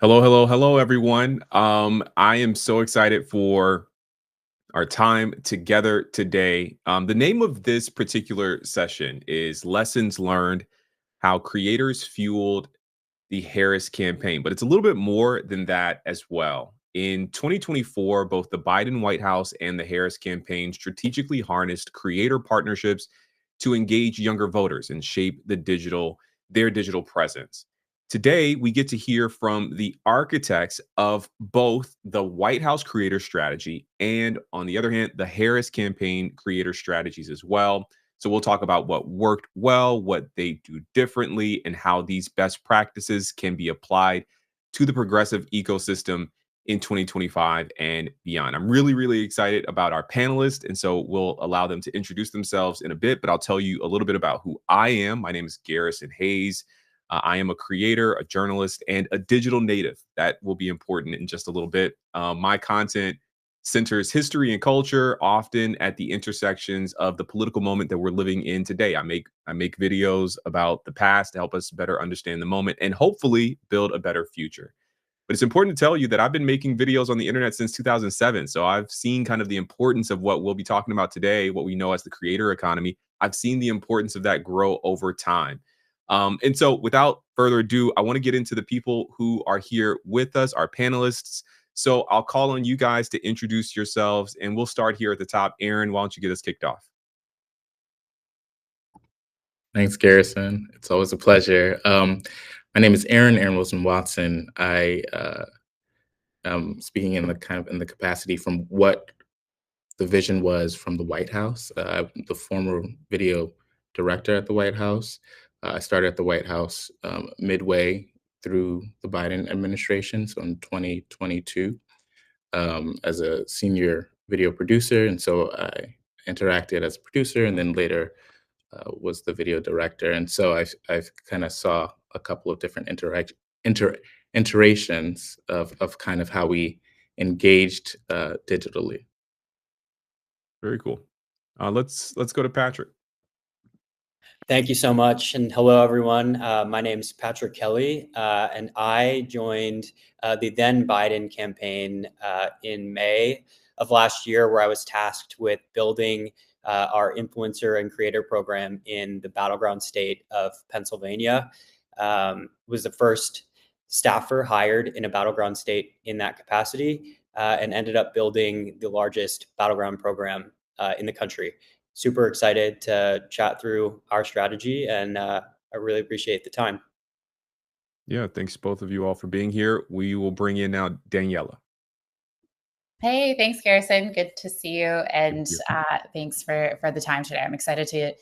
Hello, hello, hello, everyone. I am so excited for our time together today. The name of this particular session is Lessons Learned: How Creators Fueled the Harris Campaign. But it's a little bit more than that as well. In 2024, both the Biden White House and the Harris campaign strategically harnessed creator partnerships to engage younger voters and shape their digital presence. Today, we get to hear from the architects of both the White House creator strategy and, on the other hand, the Harris campaign creator strategies as well. So we'll talk about what worked well, what they do differently, and how these best practices can be applied to the progressive ecosystem in 2025 and beyond. I'm really, really excited about our panelists. And so we'll allow them to introduce themselves in a bit, but I'll tell you a little bit about who I am. My name is Garrison Hayes. I am a creator, a journalist, and a digital native. That will be important in just a little bit. My content centers history and culture, often at the intersections of the political moment that we're living in today. I make videos about the past to help us better understand the moment and hopefully build a better future. But it's important to tell you that I've been making videos on the internet since 2007. So I've seen kind of the importance of what we'll be talking about today, what we know as the creator economy. I've seen the importance of that grow over time. And so without further ado, I want to get into the people who are here with us, our panelists. So I'll call on you guys to introduce yourselves, and we'll start here at the top. Aaron, why don't you get us kicked off? Thanks, Garrison. It's always a pleasure. My name is Aaron Wilson Watson. I am speaking in the capacity from what the vision was from the White House. I'm the former video director at the White House. I started at the White House midway through the Biden administration, so in 2022, as a senior video producer. And so I interacted as a producer and then later was the video director. And so I've kind of saw a couple of different iterations of kind of how we engaged digitally. Very cool. Let's go to Patrick. Thank you so much. And hello, everyone. My name is Patrick Kelly, and I joined the then Biden campaign in May of last year, where I was tasked with building our influencer and creator program in the battleground state of Pennsylvania. Was the first staffer hired in a battleground state in that capacity, and ended up building the largest battleground program in the country. Super excited to chat through our strategy, and I really appreciate the time. Yeah, thanks both of you all for being here. We will bring in now Daniela. Hey, thanks, Garrison. Good to see you. And you. Thanks for the time today. I'm excited to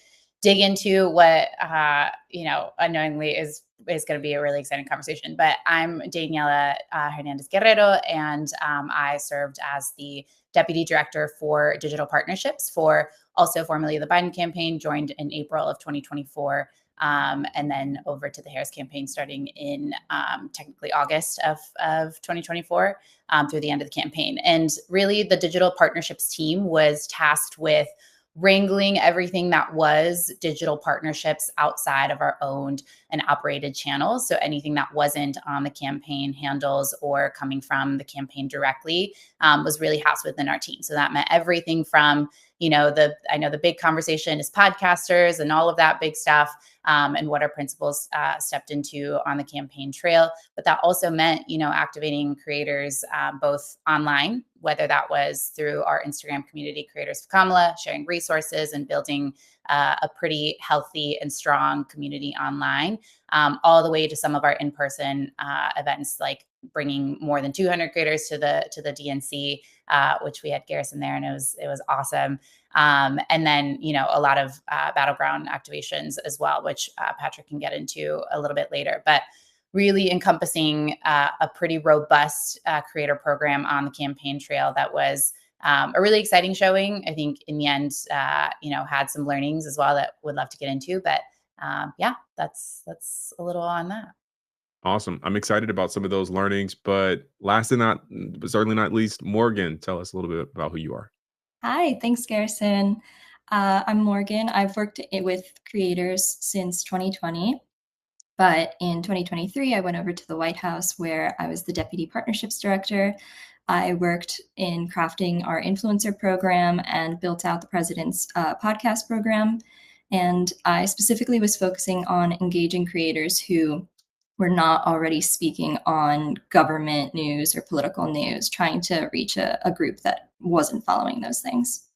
dig into what, unknowingly is going to be a really exciting conversation. But I'm Daniela Hernandez Guerrero, and I served as the Deputy Director for Digital Partnerships for also formerly the Biden campaign, joined in April of 2024, and then over to the Harris campaign starting in technically August of 2024 through the end of the campaign. And really the digital partnerships team was tasked with wrangling everything that was digital partnerships outside of our owned and operated channels. So anything that wasn't on the campaign handles or coming from the campaign directly was really housed within our team. So that meant everything from, I know the big conversation is podcasters and all of that big stuff, and what our principals stepped into on the campaign trail. But that also meant, activating creators both online, whether that was through our Instagram community, Creators of Kamala, sharing resources and building a pretty healthy and strong community online, all the way to some of our in-person events, like bringing more than 200 creators to the DNC, which we had Garrison there, and it was awesome. And then, a lot of battleground activations as well, which Patrick can get into a little bit later. But really encompassing a pretty robust creator program on the campaign trail that was a really exciting showing. I think in the end, had some learnings as well that would love to get into. But yeah, that's a little on that. Awesome. I'm excited about some of those learnings, but certainly not least, Morgan, tell us a little bit about who you are. Hi, thanks, Garrison. I'm Morgan. I've worked with creators since 2020, But in 2023, I went over to the White House where I was the Deputy Partnerships Director. I worked in crafting our influencer program and built out the president's podcast program. And I specifically was focusing on engaging creators who were not already speaking on government news or political news, trying to reach a group that wasn't following those things.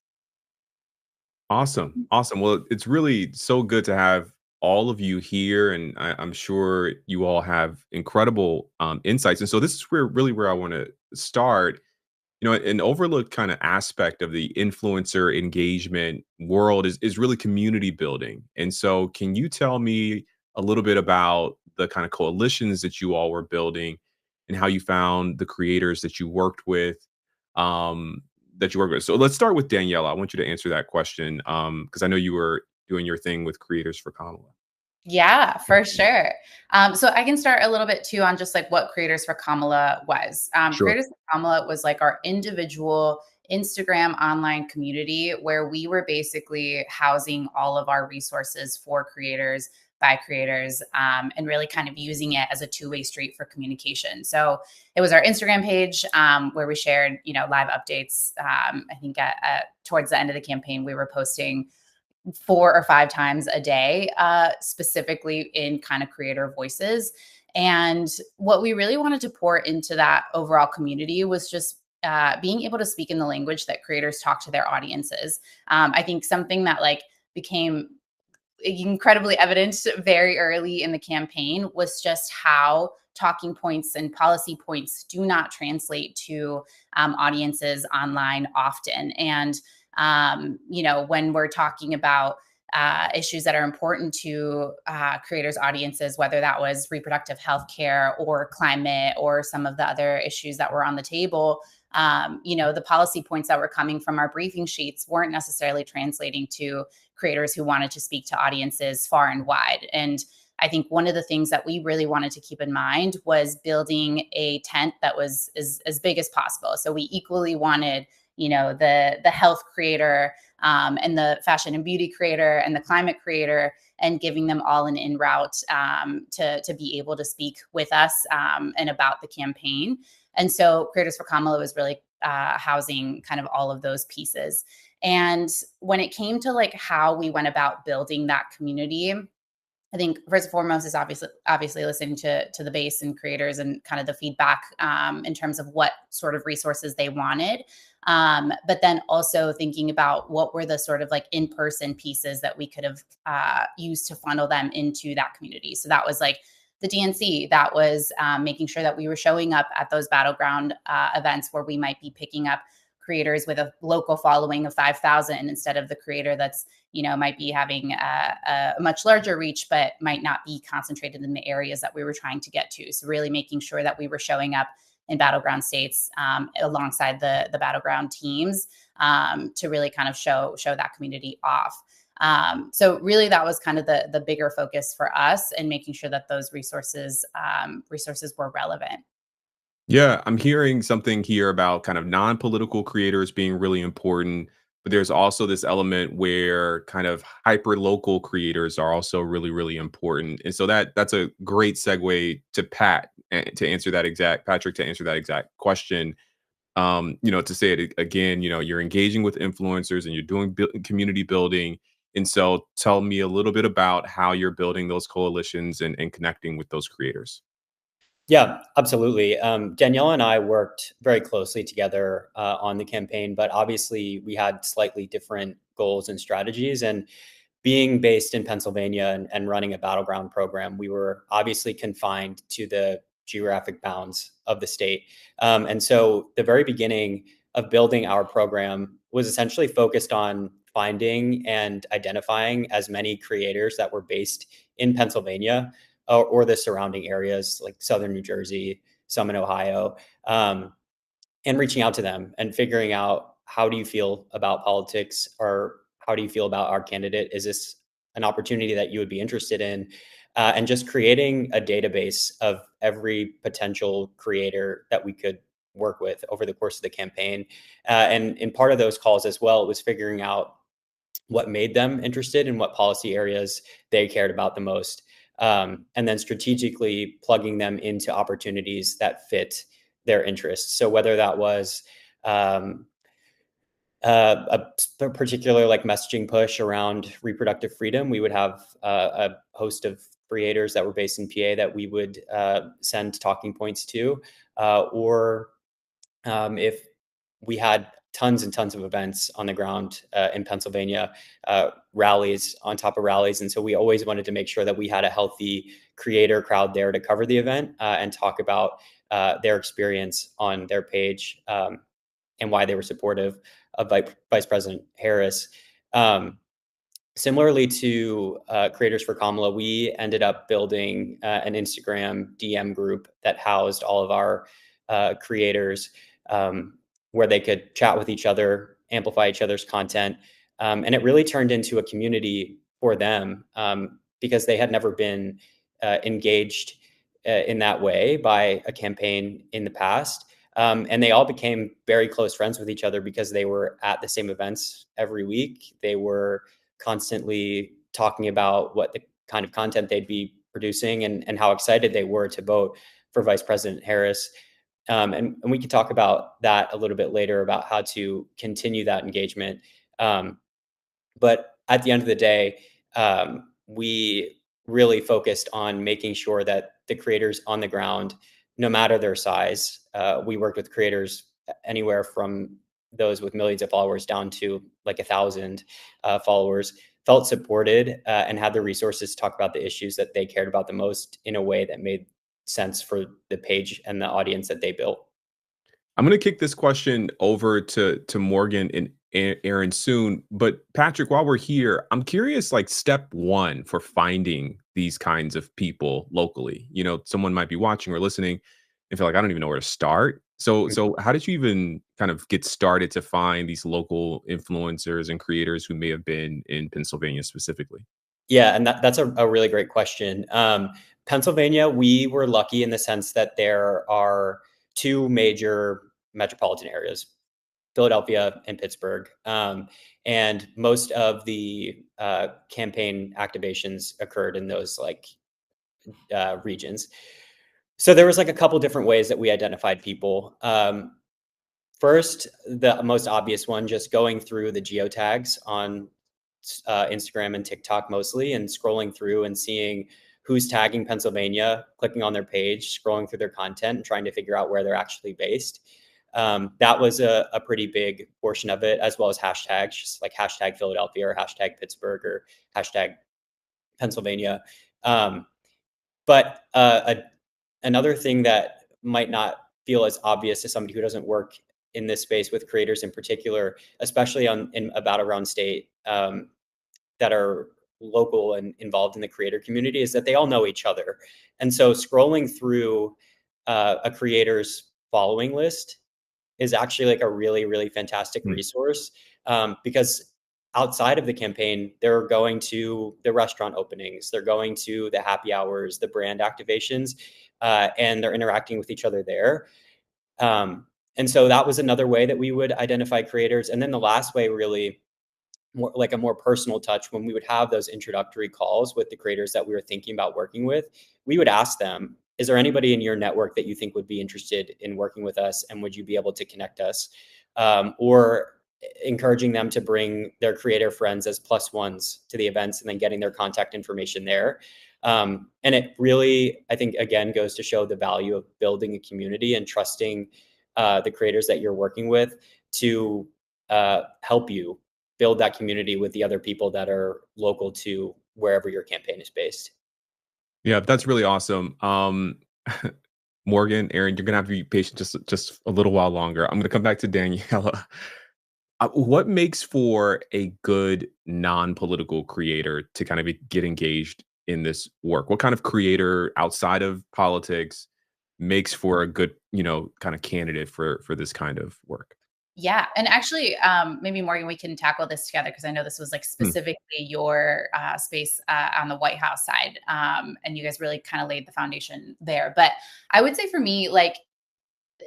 Awesome. Awesome. Well, it's really so good to have all of you here, and I'm sure you all have incredible insights. And so this is where I want to start. An overlooked kind of aspect of the influencer engagement world is really community building. And so, can you tell me a little bit about the kind of coalitions that you all were building and how you found the creators that you worked with? So let's start with Daniela. I want you to answer that question because I know you were doing your thing with Creators for Kamala. Yeah, for sure. So I can start a little bit too on just like what Creators for Kamala was. Sure. Creators for Kamala was like our individual Instagram online community where we were basically housing all of our resources for creators by creators and really kind of using it as a two-way street for communication. So it was our Instagram page where we shared, live updates. I think towards the end of the campaign, we were posting 4 or 5 times a day, specifically in kind of creator voices. And what we really wanted to pour into that overall community was just being able to speak in the language that creators talk to their audiences. I think something that became incredibly evident very early in the campaign was just how talking points and policy points do not translate to audiences online often. And when we're talking about issues that are important to creators' audiences, whether that was reproductive health care or climate or some of the other issues that were on the table, the policy points that were coming from our briefing sheets weren't necessarily translating to creators who wanted to speak to audiences far and wide. And I think one of the things that we really wanted to keep in mind was building a tent that was as big as possible. So we equally wanted the health creator and the fashion and beauty creator and the climate creator, and giving them all an in route to be able to speak with us and about the campaign. And so Creators for Kamala was really housing kind of all of those pieces. And when it came to how we went about building that community, I think first and foremost is obviously listening to the base and creators and kind of the feedback in terms of what sort of resources they wanted. But then also thinking about what were the sort of in-person pieces that we could have used to funnel them into that community. So that was the DNC, that was making sure that we were showing up at those battleground events where we might be picking up creators with a local following of 5,000 instead of the creator that's, might be having a much larger reach, but might not be concentrated in the areas that we were trying to get to. So really making sure that we were showing up in battleground states alongside the battleground teams to really kind of show that community off. So really that was kind of the bigger focus for us, and making sure that those resources were relevant. Yeah, I'm hearing something here about kind of non-political creators being really important, but there's also this element where kind of hyper local creators are also really, really important. And so that's a great segue to Patrick to answer that exact question. To say it again, you're engaging with influencers and you're doing community building. And so tell me a little bit about how you're building those coalitions and connecting with those creators. Yeah, absolutely. Daniela and I worked very closely together on the campaign, but obviously we had slightly different goals and strategies. And being based in Pennsylvania and running a battleground program, we were obviously confined to the geographic bounds of the state. And so the very beginning of building our program was essentially focused on finding and identifying as many creators that were based in Pennsylvania or the surrounding areas like Southern New Jersey, some in Ohio, and reaching out to them and figuring out, how do you feel about politics, or how do you feel about our candidate? Is this an opportunity that you would be interested in? And just creating a database of every potential creator that we could work with over the course of the campaign. And in part of those calls as well, was figuring out what made them interested and what policy areas they cared about the most. and then strategically plugging them into opportunities that fit their interests. So whether that was a particular like messaging push around reproductive freedom, we would have a host of creators that were based in PA that we would send talking points to, or if we had tons and tons of events on the ground in Pennsylvania, rallies on top of rallies. And so we always wanted to make sure that we had a healthy creator crowd there to cover the event and talk about their experience on their page and why they were supportive of Vice President Harris. Similarly to Creators for Kamala, we ended up building an Instagram DM group that housed all of our creators, where they could chat with each other, amplify each other's content. And it really turned into a community for them because they had never been engaged in that way by a campaign in the past. And they all became very close friends with each other because they were at the same events every week. They were constantly talking about what the kind of content they'd be producing and how excited they were to vote for Vice President Harris. And we can talk about that a little bit later about how to continue that engagement. But at the end of the day, we really focused on making sure that the creators on the ground, no matter their size, we worked with creators anywhere from those with millions of followers down to like 1,000 followers, felt supported and had the resources to talk about the issues that they cared about the most in a way that made sense for the page and the audience that they built. I'm going to kick this question over to Morgan and Aaron soon, but Patrick, while we're here, I'm curious, like step one for finding these kinds of people locally. You know, someone might be watching or listening and feel like I don't even know where to start. So how did you even kind of get started to find these local influencers and creators who may have been in Pennsylvania specifically? Yeah, and that's a really great question. Pennsylvania, we were lucky in the sense that there are two major metropolitan areas, Philadelphia and Pittsburgh. And most of the campaign activations occurred in those regions. So there was like a couple different ways that we identified people. First, the most obvious one, just going through the geotags on Instagram and TikTok mostly, and scrolling through and seeing who's tagging Pennsylvania, clicking on their page, scrolling through their content, and trying to figure out where they're actually based. That was a pretty big portion of it, as well as hashtags, just like hashtag Philadelphia or hashtag Pittsburgh or hashtag Pennsylvania. But another thing that might not feel as obvious to somebody who doesn't work in this space with creators in particular, especially in a battleground state that are local and involved in the creator community, is that they all know each other. And so scrolling through a creator's following list is actually like a really, really fantastic resource because outside of the campaign, they're going to the restaurant openings, they're going to the happy hours, the brand activations, and they're interacting with each other there. And so that was another way that we would identify creators. And then the last way, really, more like a more personal touch, when we would have those introductory calls with the creators that we were thinking about working with, we would ask them, is there anybody in your network that you think would be interested in working with us? And would you be able to connect us? Or encouraging them to bring their creator friends as plus ones to the events and then getting their contact information there. And it really, I think, again, goes to show the value of building a community and trusting the creators that you're working with to help you build that community with the other people that are local to wherever your campaign is based. Yeah, that's really awesome. Morgan, Aaron, you're gonna have to be patient just a little while longer. I'm gonna come back to Daniela. What makes for a good non-political creator to kind of get engaged in this work? What kind of creator outside of politics makes for a good, kind of candidate for this kind of work? Yeah. And actually, maybe Morgan, we can tackle this together because I know this was like specifically your space on the White House side. And you guys really kind of laid the foundation there. But I would say for me, like,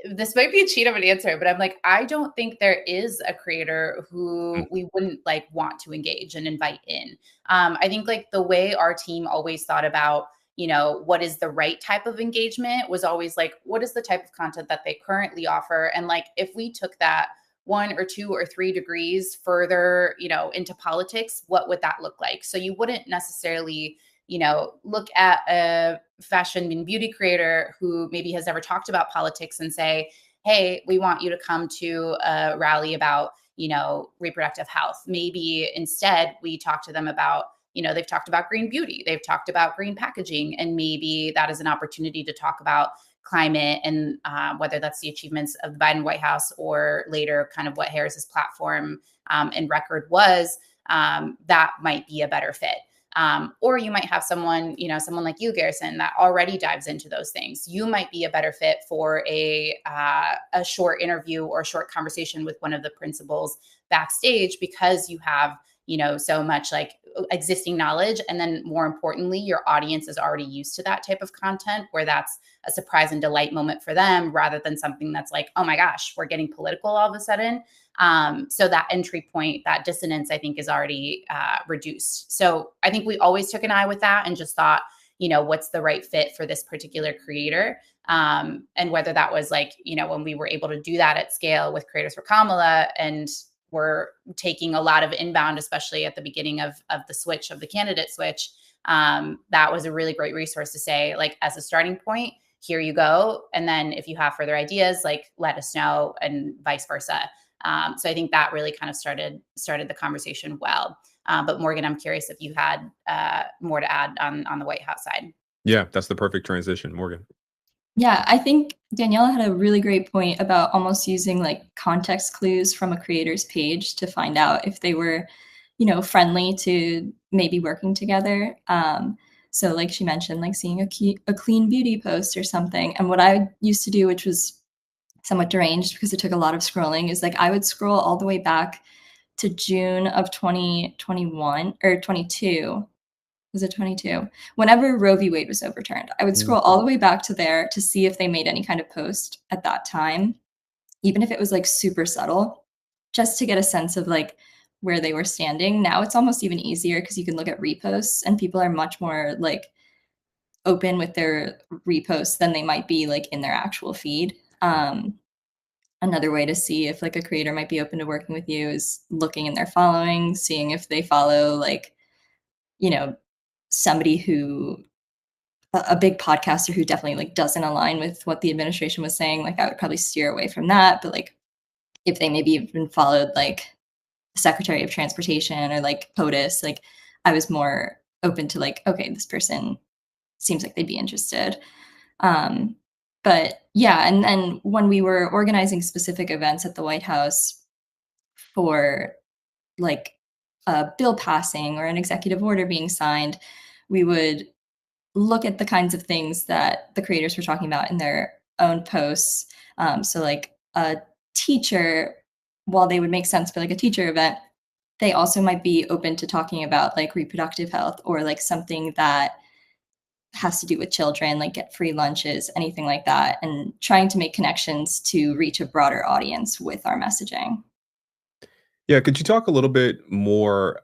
this might be a cheat of an answer, but I'm like, I don't think there is a creator who we wouldn't like want to engage and invite in. I think like the way our team always thought about what is the right type of engagement. It was always like, what is the type of content that they currently offer? And like, if we took that 1 or 2 or 3 degrees further, into politics, what would that look like? So you wouldn't necessarily, look at a fashion and beauty creator who maybe has never talked about politics and say, hey, we want you to come to a rally about, reproductive health. Maybe instead we talk to them about, they've talked about green beauty, they've talked about green packaging, and maybe that is an opportunity to talk about climate and whether that's the achievements of the Biden White House or later kind of what Harris's platform and record was, that might be a better fit. Or you might have someone like you, Garrison, that already dives into those things. You might be a better fit for a short interview or a short conversation with one of the principals backstage because you have, so much like existing knowledge. And then more importantly, your audience is already used to that type of content where that's a surprise and delight moment for them rather than something that's like, oh my gosh, we're getting political all of a sudden. So that entry point, that dissonance, I think is already reduced. So I think we always took an eye with that and just thought, what's the right fit for this particular creator? And whether that was like, when we were able to do that at scale with Creators for Kamala, and we're taking a lot of inbound, especially at the beginning of the switch, of the candidate switch, that was a really great resource to say, like, as a starting point, here you go. And then if you have further ideas, like, let us know, and vice versa. So I think that really kind of started the conversation well. But Morgan, I'm curious if you had more to add on the White House side. Yeah, that's the perfect transition, Morgan. Yeah, I think Daniela had a really great point about almost using like context clues from a creator's page to find out if they were, friendly to maybe working together. So like she mentioned, like seeing a clean beauty post or something. And what I used to do, which was somewhat deranged because it took a lot of scrolling, is like I would scroll all the way back to June of 2021 or 22. Was it 22? Whenever Roe v. Wade was overturned, I would scroll all the way back to there to see if they made any kind of post at that time, even if it was like super subtle, just to get a sense of like where they were standing. Now it's almost even easier because you can look at reposts and people are much more like open with their reposts than they might be like in their actual feed. Another way to see if like a creator might be open to working with you is looking in their following, seeing if they follow like, somebody who, a big podcaster who definitely like doesn't align with what the administration was saying. Like I would probably steer away from that. But like if they maybe even followed like the Secretary of Transportation or like POTUS, like I was more open to like, okay, this person seems like they'd be interested. But yeah, and then when we were organizing specific events at the White House for like a bill passing or an executive order being signed, we would look at the kinds of things that the creators were talking about in their own posts. So like a teacher, while they would make sense for like a teacher event, they also might be open to talking about like reproductive health or like something that has to do with children, like get free lunches, anything like that, and trying to make connections to reach a broader audience with our messaging. Yeah, could you talk a little bit more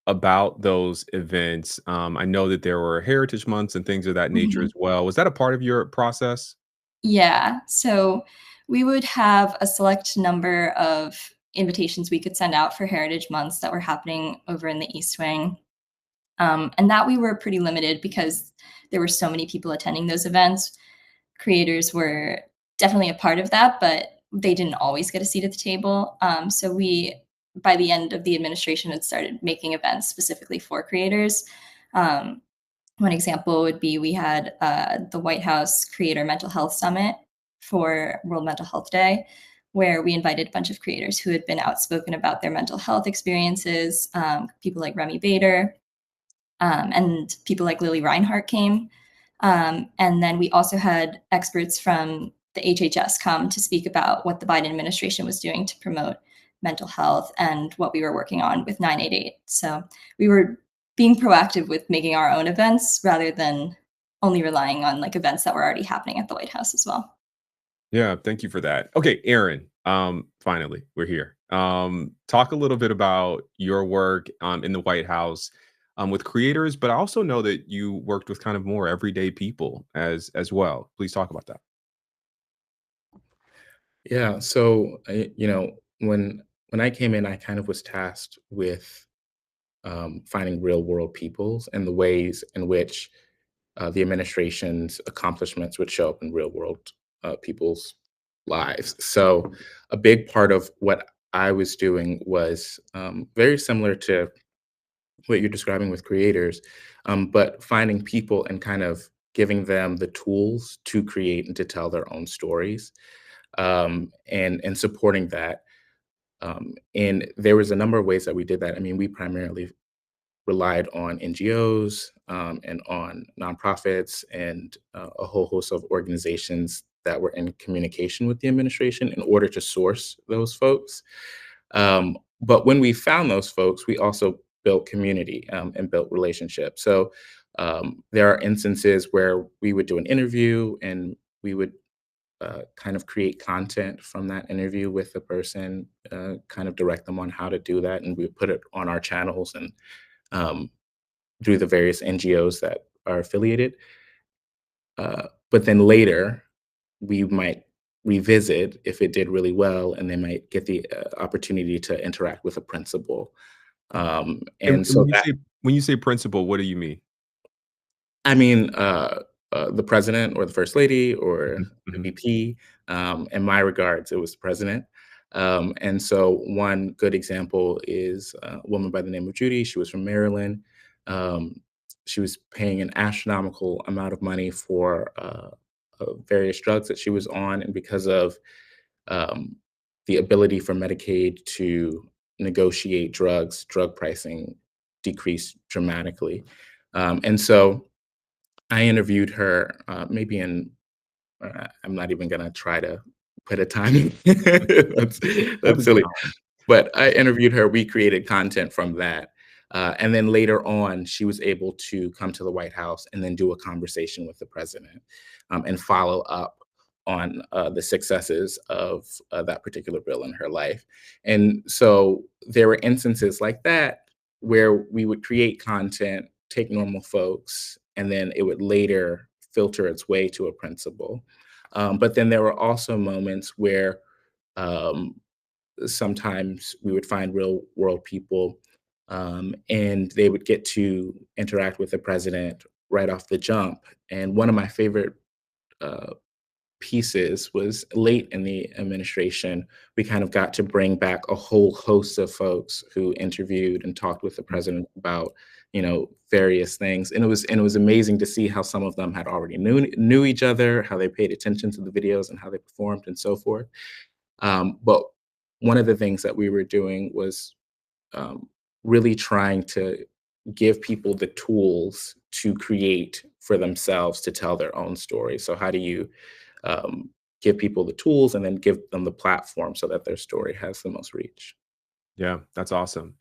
about those events? I know that there were Heritage Months and things of that nature Mhm. as well. Was that a part of your process? Yeah. So we would have a select number of invitations we could send out for Heritage Months that were happening over in the East Wing. And that we were pretty limited because there were so many people attending those events. Creators were definitely a part of that, but they didn't always get a seat at the table. So we, by the end of the administration, had started making events specifically for creators. One example would be we had the White House Creator Mental Health Summit for World Mental Health Day, where we invited a bunch of creators who had been outspoken about their mental health experiences, people like Remy Bader, and people like Lily Reinhart came. And then we also had experts from the HHS come to speak about what the Biden administration was doing to promote mental health and what we were working on with 988. So we were being proactive with making our own events rather than only relying on like events that were already happening at the White House as well. Yeah, thank you for that. Okay, Aaron, finally, we're here. Talk a little bit about your work in the White House. with creators, but I also know that you worked with kind of more everyday people as well. Please talk about that. Yeah. So, when I came in, I kind of was tasked with finding real world peoples and the ways in which the administration's accomplishments would show up in real world people's lives. So, a big part of what I was doing was very similar to what you're describing with creators, but finding people and kind of giving them the tools to create and to tell their own stories, and supporting that. And there was a number of ways that we did that. I mean, we primarily relied on NGOs, and on nonprofits and a whole host of organizations that were in communication with the administration in order to source those folks. But when we found those folks, we also built community, and built relationships. So there are instances where we would do an interview and we would kind of create content from that interview with the person, kind of direct them on how to do that, and we put it on our channels and um, through the various NGOs that are affiliated. But then later, we might revisit if it did really well, and they might get the opportunity to interact with a principal. And And so when you say principal, what do you mean? I mean, the president or the first lady or Mhm, the mhm. VP. In my regards, it was the president. And so, one good example is a woman by the name of Judy. She was from Maryland. Um, she was paying an astronomical amount of money for various drugs that she was on, and because of um, the ability for Medicaid to negotiate drug pricing decreased dramatically. And so I interviewed her maybe in, I'm not even going to try to put a time. that's, Have a that's good silly. time. But I interviewed her. We created content from that. And then later on, she was able to come to the White House and then do a conversation with the president, and follow up on the successes of that particular bill in her life. And so there were instances like that where we would create content, take normal folks, and then it would later filter its way to a principal. But then there were also moments where um, sometimes we would find real world people, and they would get to interact with the president right off the jump. And one of my favorite uh, pieces was late in the administration. We kind of got to bring back a whole host of folks who interviewed and talked with the president about, various things. And it was amazing to see how some of them had already knew each other, how they paid attention to the videos and how they performed and so forth. But one of the things that we were doing was really trying to give people the tools to create for themselves to tell their own story. So how do you give people the tools and then give them the platform so that their story has the most reach? Yeah, that's awesome.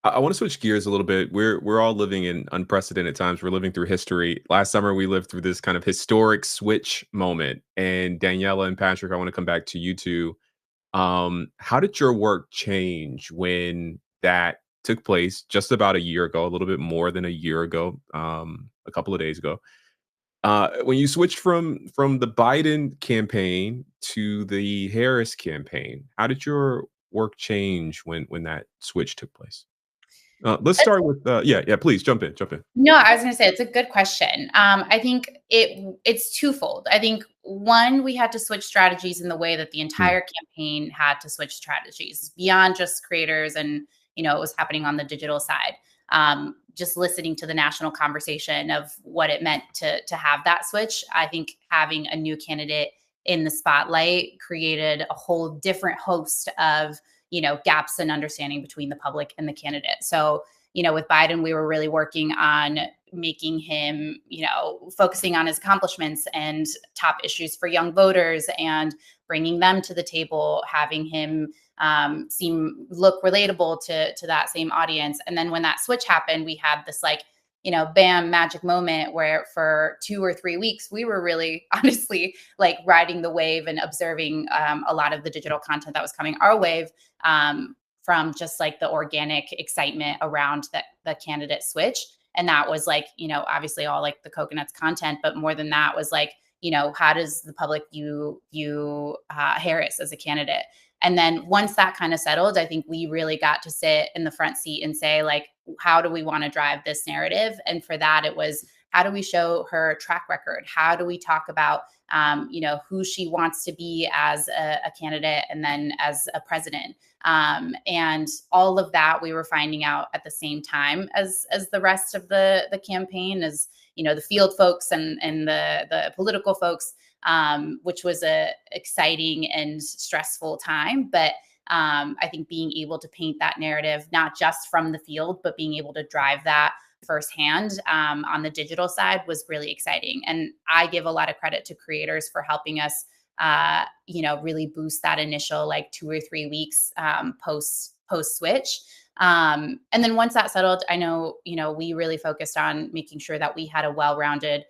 I want to switch gears a little bit. We're all living in unprecedented times. We're living through history. Last summer, we lived through this kind of historic switch moment. And Daniela and Patrick, I want to come back to you two. How did your work change when that took place just about a year ago, a little bit more than a year ago, a couple of days ago? When you switched from the Biden campaign to the Harris campaign, how did your work change when that switch took place? Let's start with yeah. Please jump in, jump in. No, I was going to say it's a good question. I think it's toofold. I think one, we had to switch strategies in the way that the Mm, entire campaign had to switch strategies beyond just creators and what was happening on the digital side. Just listening to the national conversation of what it meant to have that switch. I think having a new candidate in the spotlight created a whole different host of gaps in understanding between the public and the candidate. So with Biden, we were really working on making him, focusing on his accomplishments and top issues for young voters and bringing them to the table, having him look relatable to that same audience. And then when that switch happened, we had this bam, magic moment where for 2 or 3 weeks, we were really honestly riding the wave and observing a lot of the digital content that was coming our way from just like the organic excitement around the candidate switch. And that was like, obviously all like the coconuts content, but more than that was like, how does the public view Harris as a candidate? And then once that kind of settled, I think we really got to sit in the front seat and say, like, how do we want to drive this narrative? And for that, it was, how do we show her track record? How do we talk about, who she wants to be as a candidate and then as a president? And all of that we were finding out at the same time as the rest of the campaign, as the field folks and the political folks, which was a exciting and stressful time. But I think being able to paint that narrative, not just from the field, but being able to drive that firsthand on the digital side was really exciting. And I give a lot of credit to creators for helping us, really boost that initial like 2 or 3 weeks post switch. And then once that settled, I know, we really focused on making sure that we had a well-rounded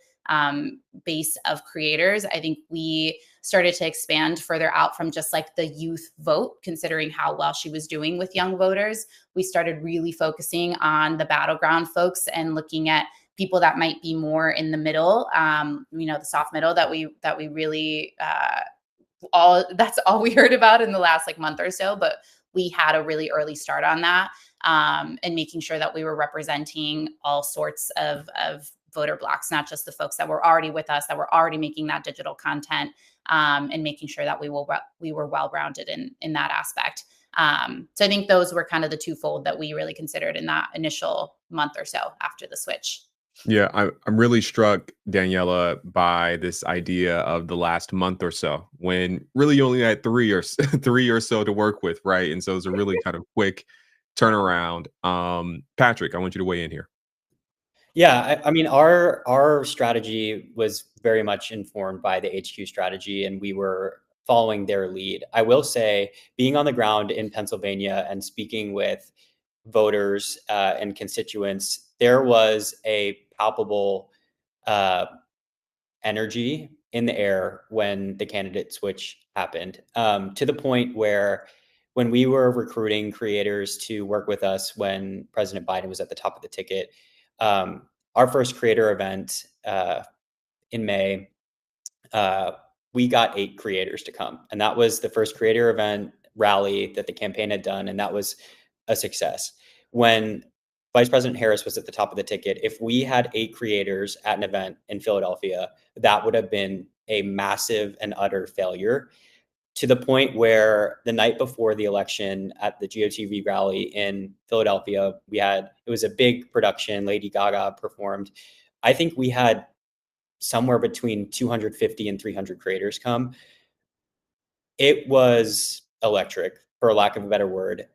base of creators. I think we started to expand further out from just like the youth vote, considering how well she was doing with young voters. We started really focusing on the battleground folks and looking at people that might be more in the middle, the soft middle that we really that's all we heard about in the last like month or so. But we had a really early start on that, and making sure that we were representing all sorts of voter blocks, not just the folks that were already with us, that were already making that digital content, and making sure that we were well-rounded in that aspect. So I think those were kind of the twofold that we really considered in that initial month or so after the switch. Yeah, I'm really struck, Daniela, by this idea of the last month or so, when really you only had three or so to work with, right? And so it's a really kind of quick turnaround. Patrick, I want you to weigh in here. Yeah, I mean, our strategy was very much informed by the HQ strategy, and we were following their lead. I will say, being on the ground in Pennsylvania and speaking with voters and constituents, there was a palpable energy in the air when the candidate switch happened, to the point where when we were recruiting creators to work with us when President Biden was at the top of the ticket, our first creator event in May, we got 8 creators to come. And that was the first creator event rally that the campaign had done. And that was a success. When Vice President Harris was at the top of the ticket, if we had 8 creators at an event in Philadelphia, that would have been a massive and utter failure, to the point where the night before the election at the GOTV rally in Philadelphia, it was a big production. Lady Gaga performed. I think we had somewhere between 250 and 300 creators come. It was electric, for lack of a better word.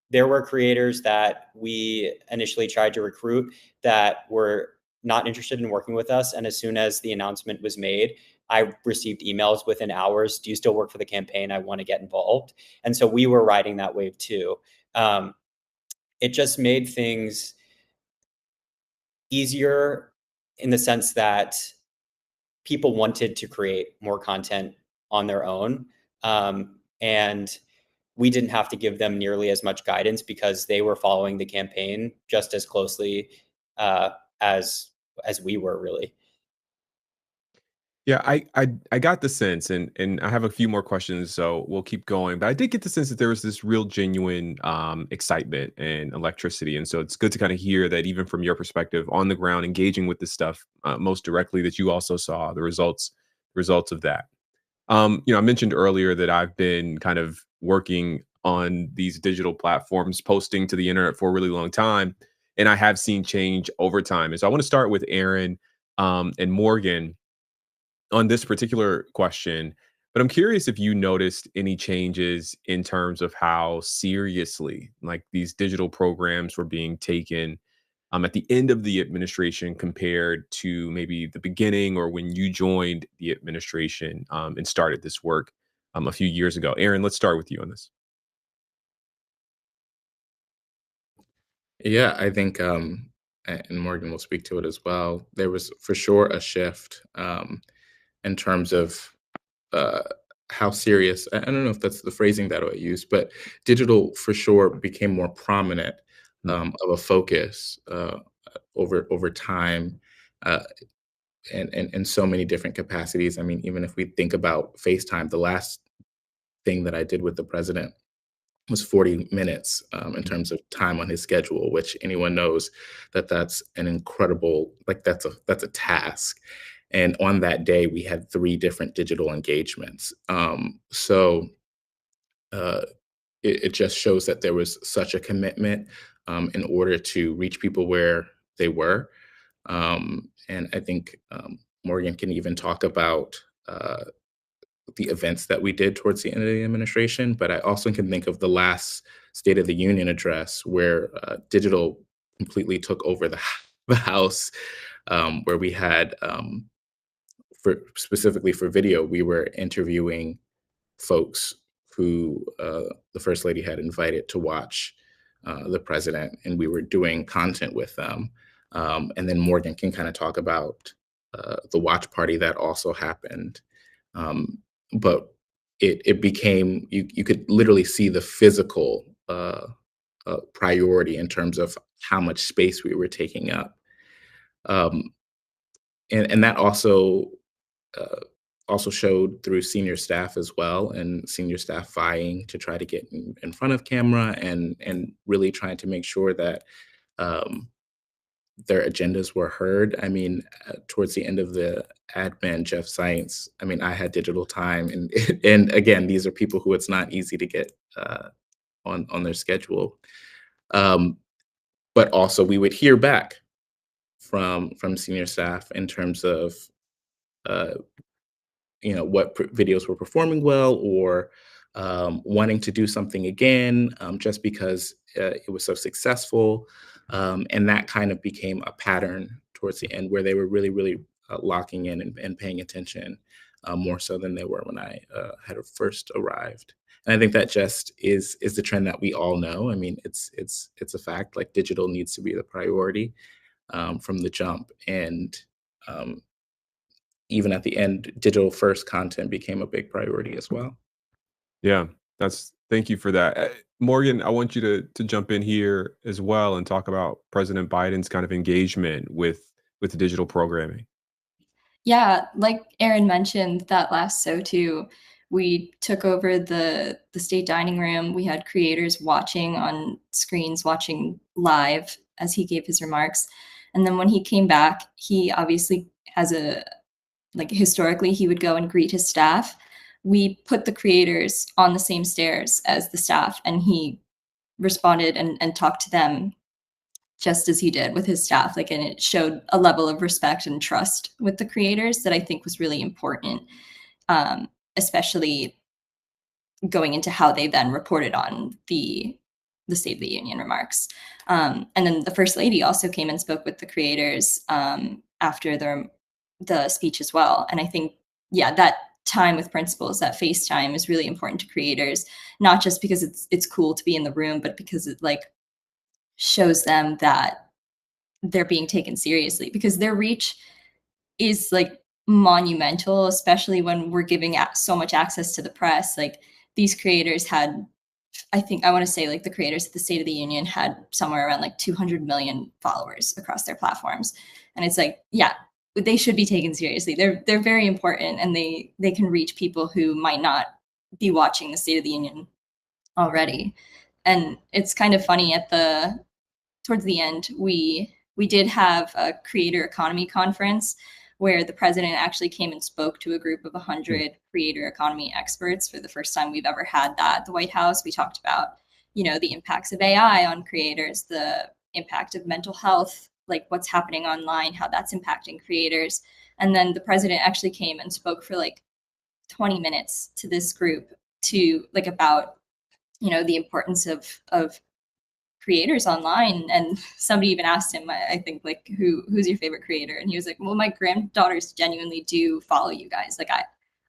There were creators that we initially tried to recruit that were not interested in working with us. And as soon as the announcement was made, I received emails within hours. Do you still work for the campaign? I want to get involved. And so we were riding that wave too. It just made things easier in the sense that people wanted to create more content on their own. And we didn't have to give them nearly as much guidance because they were following the campaign just as closely as we were, really. Yeah, I got the sense, and I have a few more questions, so we'll keep going. But I did get the sense that there was this real genuine excitement and electricity, and so it's good to kind of hear that even from your perspective on the ground, engaging with this stuff most directly, that you also saw the results of that. I mentioned earlier that I've been kind of working on these digital platforms, posting to the internet for a really long time, and I have seen change over time. And so I want to start with Aaron and Morgan on this particular question, but I'm curious if you noticed any changes in terms of how seriously like these digital programs were being taken at the end of the administration compared to maybe the beginning or when you joined the administration and started this work a few years ago. Aaron, let's start with you on this. Yeah, I think, and Morgan will speak to it as well, there was for sure a shift in terms of how serious, I don't know if that's the phrasing that I use, but digital for sure became more prominent of a focus over time, uh, and in so many different capacities. I mean, even if we think about FaceTime, the last thing that I did with the president was 40 minutes in terms of time on his schedule, which anyone knows that that's an incredible, like that's a task. And on that day, we had 3 different digital engagements. So uh, it just shows that there was such a commitment in order to reach people where they were. And I think Morgan can even talk about the events that we did towards the end of the administration, but I also can think of the last State of the Union address where digital completely took over the House, where we had, for specifically for video, we were interviewing folks who the First Lady had invited to watch the president, and we were doing content with them. And then Morgan can kind of talk about the watch party that also happened. But it became, you could literally see the physical priority in terms of how much space we were taking up. Um, and that uh, also showed through senior staff as well, and senior staff vying to try to get in front of camera and really trying to make sure that um, their agendas were heard. I mean, towards the end of the admin, Jeff Science, I mean, I had digital time, and and again, these are people who it's not easy to get on their schedule. Um, but also, we would hear back from senior staff in terms of uh, what videos were performing well, or wanting to do something again, just because it was so successful. And that kind of became a pattern towards the end where they were really, really locking in and paying attention more so than they were when I had first arrived. And I think that just is the trend that we all know. I mean, it's a fact. Like, digital needs to be the priority from the jump, and um, even at the end, digital first content became a big priority as well. Yeah, thank you for that. Morgan, I want you to jump in here as well and talk about President Biden's kind of engagement with the digital programming. Yeah, like Aaron mentioned, that last SOTU, we took over the state dining room. We had creators watching on screens, watching live as he gave his remarks. And then when he came back, he obviously has historically, he would go and greet his staff. We put the creators on the same stairs as the staff, and he responded and talked to them just as he did with his staff. And it showed a level of respect and trust with the creators that I think was really important, especially going into how they then reported on the State of the Union remarks. And then the First Lady also came and spoke with the creators after the speech as well. And I think, yeah, that time with principals, that FaceTime, is really important to creators, not just because it's cool to be in the room, but because it shows them that they're being taken seriously, because their reach is monumental, especially when we're giving so much access to the press. These creators had, I want to say, the creators at the State of the Union had somewhere around 200 million followers across their platforms. And it's yeah, they should be taken seriously. They're very important, and they can reach people who might not be watching the State of the Union already. And it's kind of funny, towards the end, we did have a creator economy conference where the president actually came and spoke to a group of 100 creator economy experts. For the first time we've ever had that at the White House. We talked about, the impacts of AI on creators, the impact of mental health, what's happening online, how that's impacting creators. And then the president actually came and spoke for 20 minutes to this group about, the importance of creators online. And somebody even asked him, I think, who's your favorite creator? And he was like, well, my granddaughters genuinely do follow you guys.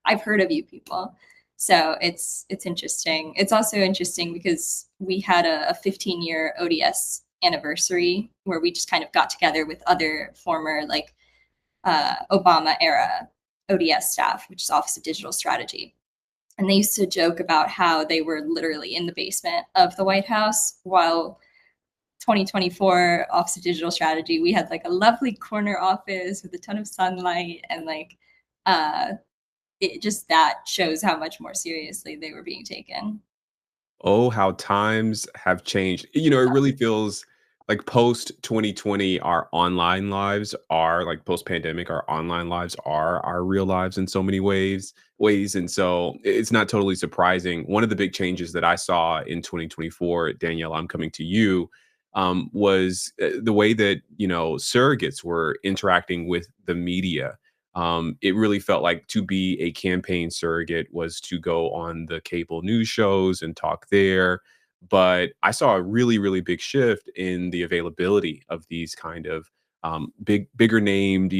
I've heard of you people. So it's interesting. It's also interesting because we had a 15-year ODS anniversary where we just kind of got together with other former Obama era ODS staff, which is Office of Digital Strategy. And they used to joke about how they were literally in the basement of the White House, while 2024 Office of Digital Strategy, we had like a lovely corner office with a ton of sunlight, and like it just, that shows how much more seriously they were being taken. Oh, how times have changed. It really feels like post 2020, our online lives are like post pandemic, our online lives are our real lives in so many ways. And so it's not totally surprising. One of the big changes that I saw in 2024, Danielle, I'm coming to you, was the way that, surrogates were interacting with the media. It really felt like to be a campaign surrogate was to go on the cable news shows and talk there. But I saw a really, really big shift in the availability of these kind of bigger named,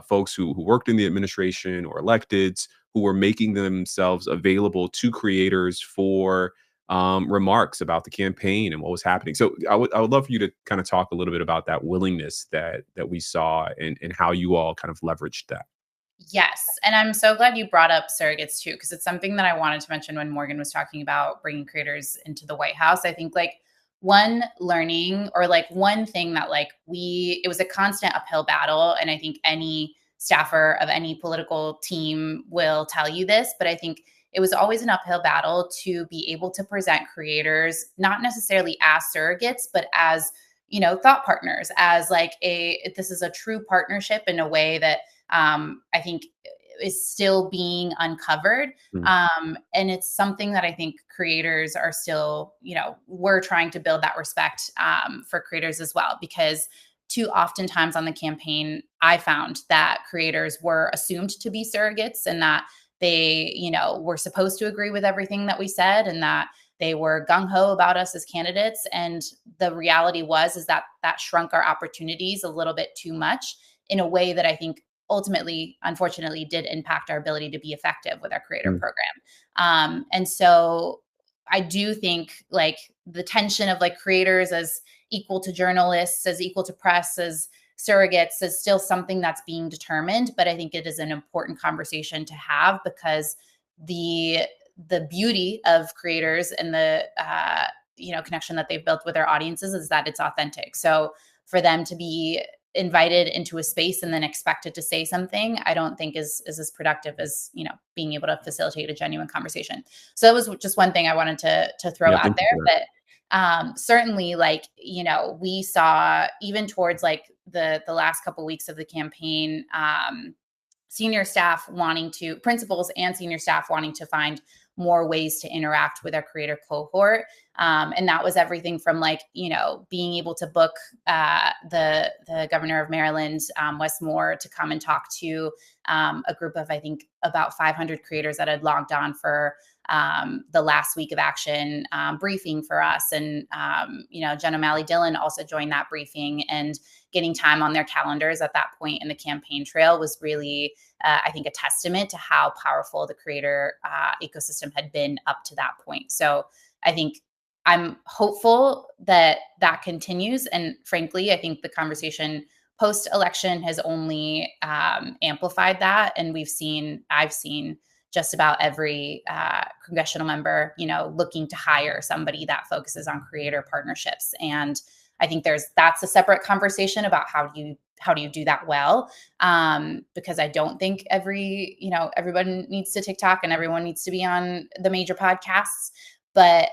folks who worked in the administration or electeds who were making themselves available to creators for remarks about the campaign and what was happening. So I would love for you to kind of talk a little bit about that willingness that we saw and how you all kind of leveraged that. Yes. And I'm so glad you brought up surrogates too, because it's something that I wanted to mention when Morgan was talking about bringing creators into the White House. I think like one learning, or like one thing that like it was a constant uphill battle. And I think any staffer of any political team will tell you this, but I think it was always an uphill battle to be able to present creators, not necessarily as surrogates, but as, thought partners, as like this is a true partnership in a way that I think is still being uncovered. Mm. And it's something that I think creators are still, we're trying to build that respect for creators as well, because too oftentimes on the campaign, I found that creators were assumed to be surrogates, and that they, were supposed to agree with everything that we said, and that they were gung-ho about us as candidates. And the reality is that shrunk our opportunities a little bit too much, in a way that I think ultimately, unfortunately, did impact our ability to be effective with our creator Mm. program. And so I do think like the tension of like creators as equal to journalists, as equal to press, as surrogates, is still something that's being determined. But I think it is an important conversation to have, because the beauty of creators and the connection that they've built with their audiences is that it's authentic. So for them to be invited into a space and then expected to say something, I don't think is as productive as, being able to facilitate a genuine conversation. So that was just one thing I wanted to throw Yeah, out thank you for there. But certainly, like, we saw even towards like the last couple weeks of the campaign, principals and senior staff wanting to find more ways to interact with our creator cohort. And that was everything from like, being able to book the governor of Maryland, Wes Moore, to come and talk to a group of, I think, about 500 creators that had logged on for the last week of action briefing for us. And, Jen O'Malley Dillon also joined that briefing, and getting time on their calendars at that point in the campaign trail was really, I think, a testament to how powerful the creator ecosystem had been up to that point. So I think I'm hopeful that that continues. And frankly, I think the conversation post-election has only amplified that. And I've seen just about every congressional member, looking to hire somebody that focuses on creator partnerships. And I think that's a separate conversation about how do you do that well? Because I don't think everyone needs to TikTok and everyone needs to be on the major podcasts, but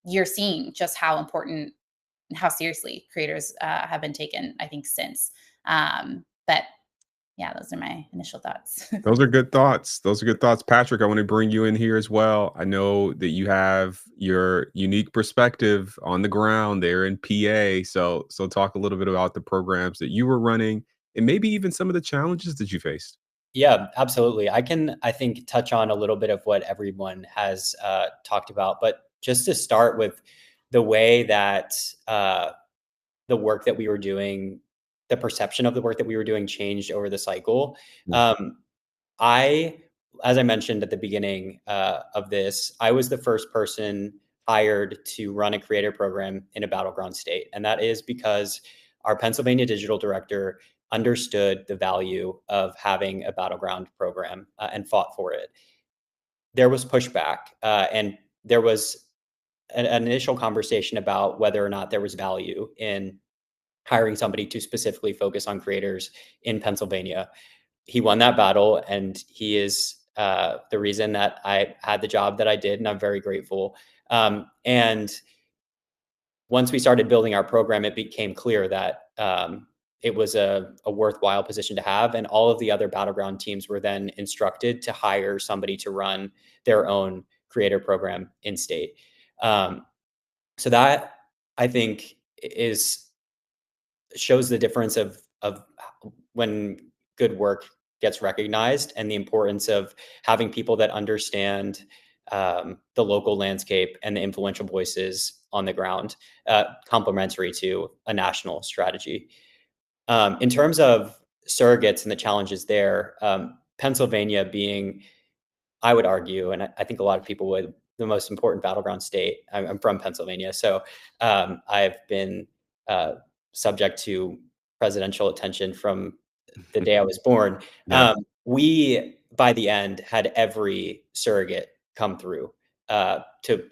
you're seeing just how important and how seriously creators have been taken, I think, since. But yeah, those are my initial thoughts. Those are good thoughts. Those are good thoughts. Patrick, I want to bring you in here as well. I know that you have your unique perspective on the ground there in PA. So talk a little bit about the programs that you were running and maybe even some of the challenges that you faced. Yeah, absolutely. I think, touch on a little bit of what everyone has talked about, but just to start with the way that the work that we were doing, the perception of the work that we were doing changed over the cycle. As I mentioned at the beginning of this, I was the first person hired to run a creator program in a battleground state. And that is because our Pennsylvania digital director understood the value of having a battleground program and fought for it. there was pushback, and there was an initial conversation about whether or not there was value in hiring somebody to specifically focus on creators in Pennsylvania. He won that battle, and he is the reason that I had the job that I did, and I'm very grateful. And once we started building our program, it became clear that it was a worthwhile position to have. And all of the other Battleground teams were then instructed to hire somebody to run their own creator program in state. So that, I think, shows the difference of when good work gets recognized, and the importance of having people that understand the local landscape and the influential voices on the ground, complementary to a national strategy. In terms of surrogates and the challenges there, Pennsylvania being, I would argue, and I think a lot of people would, the most important battleground state. I'm from Pennsylvania, so I've been subject to presidential attention from the day I was born. Yeah. We, by the end, had every surrogate come through to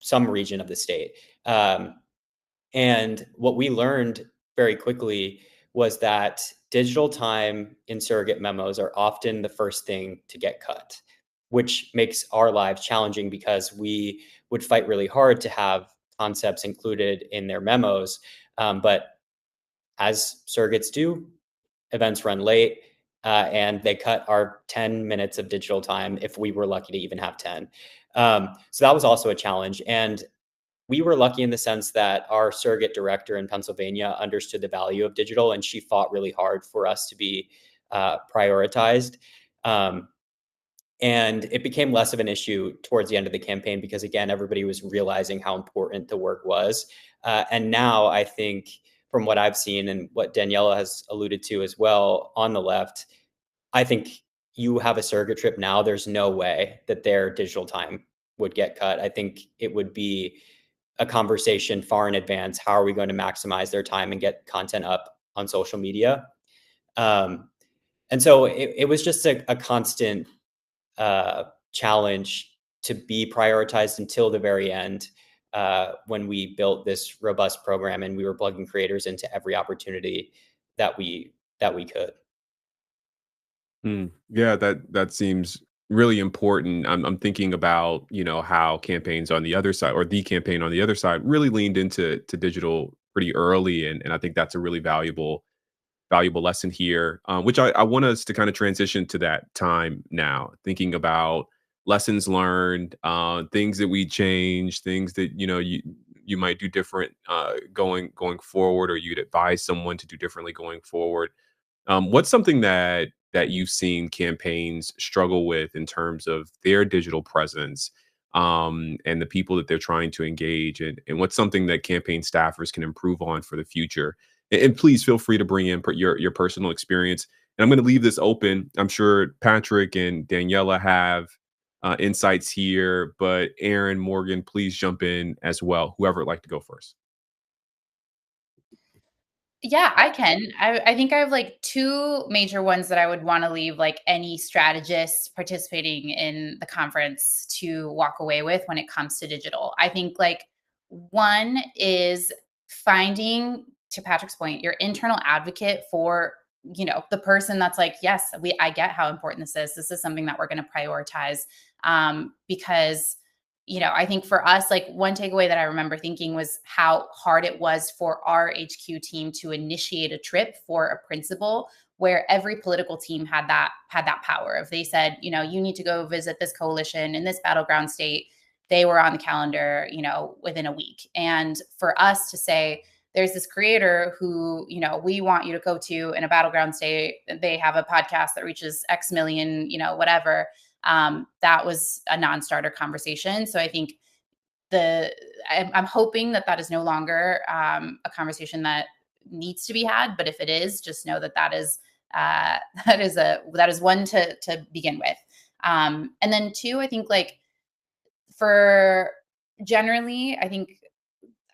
some region of the state. And what we learned very quickly was that digital time in surrogate memos are often the first thing to get cut, which makes our lives challenging because we would fight really hard to have concepts included in their memos. But as surrogates do, events run late, and they cut our 10 minutes of digital time if we were lucky to even have 10. So that was also a challenge. And we were lucky in the sense that our surrogate director in Pennsylvania understood the value of digital, and she fought really hard for us to be prioritized. And it became less of an issue towards the end of the campaign because, again, everybody was realizing how important the work was. And now I think, from what I've seen and what Daniela has alluded to as well on the left, I think you have a surrogate trip now, there's no way that their digital time would get cut. I think it would be a conversation far in advance. How are we going to maximize their time and get content up on social media? And so it was just a constant challenge to be prioritized until the very end, when we built this robust program and we were plugging creators into every opportunity that we could. Yeah, that seems really important. I'm thinking about, how campaigns on the other side, or the campaign on the other side, really leaned into digital pretty early, and I think that's a really valuable lesson here, which I want us to kind of transition to that time now, thinking about lessons learned, things that we change, things that you might do different going forward, or you'd advise someone to do differently going forward. What's something that you've seen campaigns struggle with in terms of their digital presence, and the people that they're trying to engage, and what's something that campaign staffers can improve on for the future? And please feel free to bring in your personal experience. And I'm going to leave this open. I'm sure Patrick and Daniela have insights here, but Aaron, Morgan, please jump in as well. Whoever would like to go first. Yeah, I can. I think I have like two major ones that I would want to leave like any strategists participating in the conference to walk away with when it comes to digital. I think like one is finding, to Patrick's point, your internal advocate for, the person that's like, yes, I get how important this is. This is something that we're going to prioritize, because I think for us, like one takeaway that I remember thinking was how hard it was for our HQ team to initiate a trip for a principal, where every political team had that power. If they said, you need to go visit this coalition in this battleground state, they were on the calendar, within a week. And for us to say, there's this creator who, we want you to go to in a battleground state, they have a podcast that reaches X million, whatever. That was a non-starter conversation. So I think I'm hoping that is no longer a conversation that needs to be had. But if it is, just know that is one to begin with. And then two, I think like for generally, I think